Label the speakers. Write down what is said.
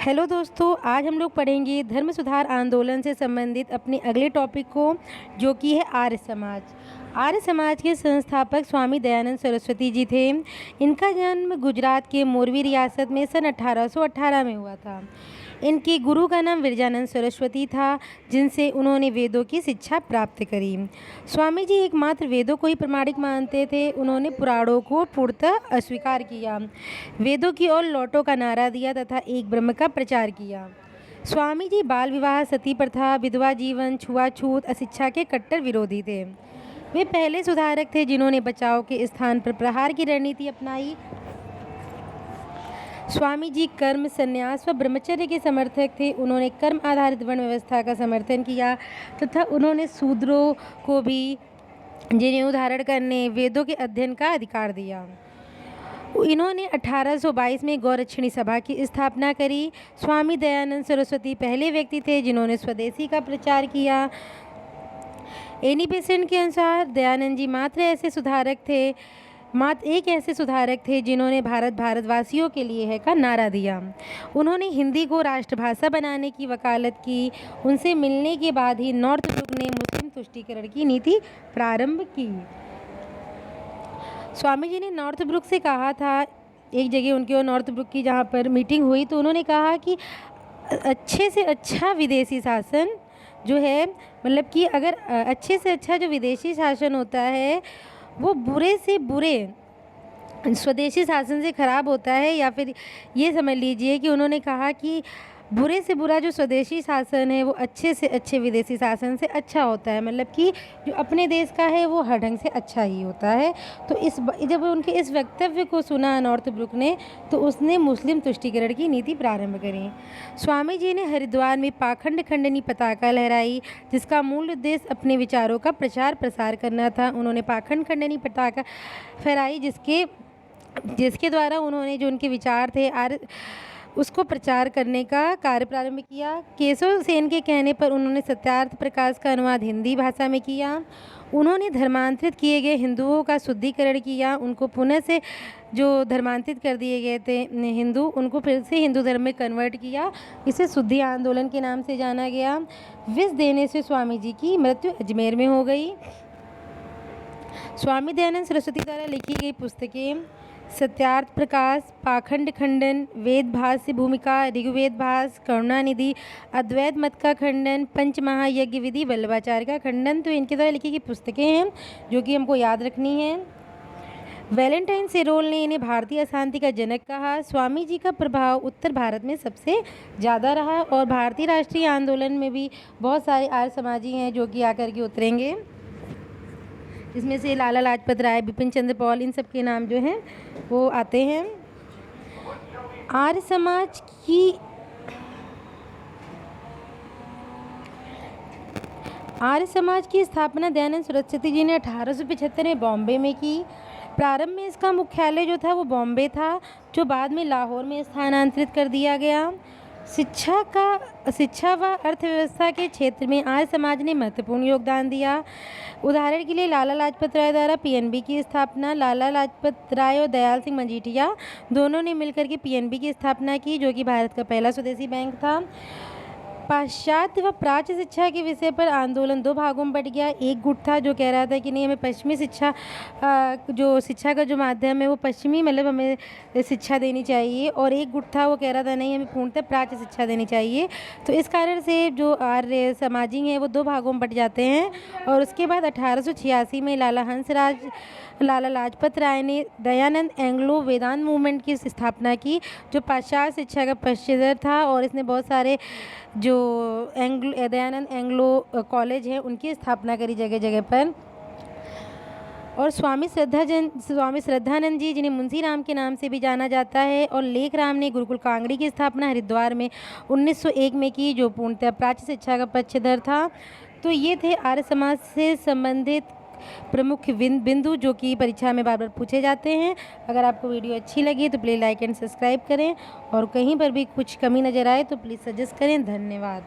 Speaker 1: Hello दोस्तों, आज हम लोग पढ़ेंगे धर्म सुधार आंदोलन से संबंधित अपने अगले टॉपिक को, जो कि है आर्य समाज। आर्य समाज के संस्थापक स्वामी दयानंद सरस्वती जी थे। इनका जन्म गुजरात के मोरवी रियासत में सन 1818 में हुआ था। इनके गुरु का नाम विरजानंद सरस्वती था, जिनसे उन्होंने वेदों की शिक्षा प्राप्त करी। स्वामी जी एकमात्र वेदों को ही प्रमाणिक मानते थे। उन्होंने पुराणों को पूर्णतः अस्वीकार किया, वेदों की ओर लौटो का नारा दिया तथा एक ब्रह्म का प्रचार किया। स्वामी जी बाल विवाह, सती प्रथा, विधवा जीवन, छुआछूत, अशिक्षा के कट्टर विरोधी थे। वे पहले सुधारक थे जिन्होंने बचाव के स्थान पर प्रहार की रणनीति अपनाई। स्वामी जी कर्म, संन्यास व ब्रह्मचर्य के समर्थक थे। उन्होंने कर्म आधारित वर्ण व्यवस्था का समर्थन किया तथा उन्होंने शूद्रों को भी जिन्हें उदाहरण करने वेदों के अध्ययन का अधिकार दिया। इन्होंने 1822 में गौरक्षणी सभा की स्थापना करी। स्वामी दयानंद सरस्वती पहले व्यक्ति थे जिन्होंने स्वदेशी का प्रचार किया। एनी बेसेंट के अनुसार दयानंद जी मात्र एक ऐसे सुधारक थे जिन्होंने भारतवासियों के लिए है का नारा दिया। उन्होंने हिंदी को राष्ट्रभाषा बनाने की वकालत की। उनसे मिलने के बाद ही नॉर्थब्रुक ने मुस्लिम तुष्टीकरण की नीति प्रारंभ की। स्वामी जी ने नॉर्थब्रुक से कहा था, एक जगह उनके और नॉर्थब्रुक की जहाँ पर मीटिंग हुई, तो उन्होंने कहा कि अच्छे से अच्छा विदेशी शासन जो है, मतलब कि अगर अच्छे से अच्छा जो विदेशी शासन होता है वो बुरे से बुरे स्वदेशी शासन से ख़राब होता है। या फिर ये समझ लीजिए कि उन्होंने कहा कि बुरे से बुरा जो स्वदेशी शासन है वो अच्छे से अच्छे विदेशी शासन से अच्छा होता है। मतलब कि जो अपने देश का है वो हर ढंग से अच्छा ही होता है। तो जब उनके इस वक्तव्य को सुना नॉर्थब्रुक ने, तो उसने मुस्लिम तुष्टीकरण की नीति प्रारंभ करी। स्वामी जी ने हरिद्वार में पाखंड खंडनी पताका लहराई, जिसका मूल उद्देश्य अपने विचारों का प्रचार प्रसार करना था। उन्होंने पाखंड खंडनी पताका फहराई, जिसके द्वारा उन्होंने जो उनके विचार थे उसको प्रचार करने का कार्य प्रारंभ किया। केशव सेन के कहने पर उन्होंने सत्यार्थ प्रकाश का अनुवाद हिंदी भाषा में किया। उन्होंने धर्मांतरित किए गए हिंदुओं का शुद्धिकरण किया। उनको पुनः से जो धर्मांतरित कर दिए गए थे हिंदू, उनको फिर से हिंदू धर्म में कन्वर्ट किया। इसे शुद्धि आंदोलन के नाम से जाना गया। विष देने से स्वामी जी की मृत्यु अजमेर में हो गई। स्वामी दयानंद सरस्वती द्वारा लिखी गई पुस्तकें सत्यार्थ प्रकाश, पाखंड खंडन, वेद भाष्य भूमिका, ऋग्वेद भाष्य, करुणानिधि, अद्वैत मत का खंडन, पंचमहायज्ञ विधि, वल्लभाचार्य का खंडन, तो इनके द्वारा लिखी गई पुस्तकें हैं जो कि हमको याद रखनी है। वैलेंटाइन सेरोल ने इन्हें भारतीय अशांति का जनक कहा। स्वामी जी का प्रभाव उत्तर भारत में सबसे ज़्यादा रहा और भारतीय राष्ट्रीय आंदोलन में भी बहुत सारे आर्य समाजी हैं जो कि आकर के उतरेंगे, जिसमें से लाला लाजपत राय, बिपिन चंद्र पॉल, इन सब के नाम जो हैं वो आते हैं। आर्य समाज की स्थापना दयानंद सरस्वती जी ने 1875 में बॉम्बे में की। प्रारंभ में इसका मुख्यालय जो था वो बॉम्बे था, जो बाद में लाहौर में स्थानांतरित कर दिया गया। शिक्षा व अर्थव्यवस्था के क्षेत्र में आर्य समाज ने महत्वपूर्ण योगदान दिया। उदाहरण के लिए लाला लाजपत राय द्वारा पीएनबी की स्थापना। लाला लाजपत राय और दयाल सिंह मजीठिया दोनों ने मिलकर के पीएनबी की स्थापना की, जो कि भारत का पहला स्वदेशी बैंक था। पाश्चात्य व प्राच्य शिक्षा के विषय पर आंदोलन दो भागों में बट गया। एक गुट था जो कह रहा था कि नहीं, हमें पश्चिमी शिक्षा का जो माध्यम है वो पश्चिमी, मतलब हमें शिक्षा देनी चाहिए, और एक गुट था वो कह रहा था नहीं, हमें पूर्णतः प्राच्य शिक्षा देनी चाहिए। तो इस कारण से जो आर्य समाजी हैं वो दो भागों में बट जाते हैं। और उसके बाद 1886 में लाला लाजपत राय ने दयानंद एंग्लो वेदांत मूवमेंट की स्थापना की, जो पाश्चात्य शिक्षा का पक्षधर था, और इसने बहुत सारे जो दयानंद एंग्लो कॉलेज हैं उनकी स्थापना करी जगह जगह पर। और स्वामी श्रद्धानंद जी, जिन्हें मुंशी राम के नाम से भी जाना जाता है, और लेख राम ने गुरुकुल कांगड़ी की स्थापना हरिद्वार में 1901 में की, जो पूर्णतः प्राच्य शिक्षा का पक्षधर था। तो ये थे आर्य समाज से संबंधित प्रमुख बिंदु जो कि परीक्षा में बार बार पूछे जाते हैं। अगर आपको वीडियो अच्छी लगी तो प्लीज़ लाइक एंड सब्सक्राइब करें, और कहीं पर भी कुछ कमी नज़र आए तो प्लीज़ सजेस्ट करें। धन्यवाद।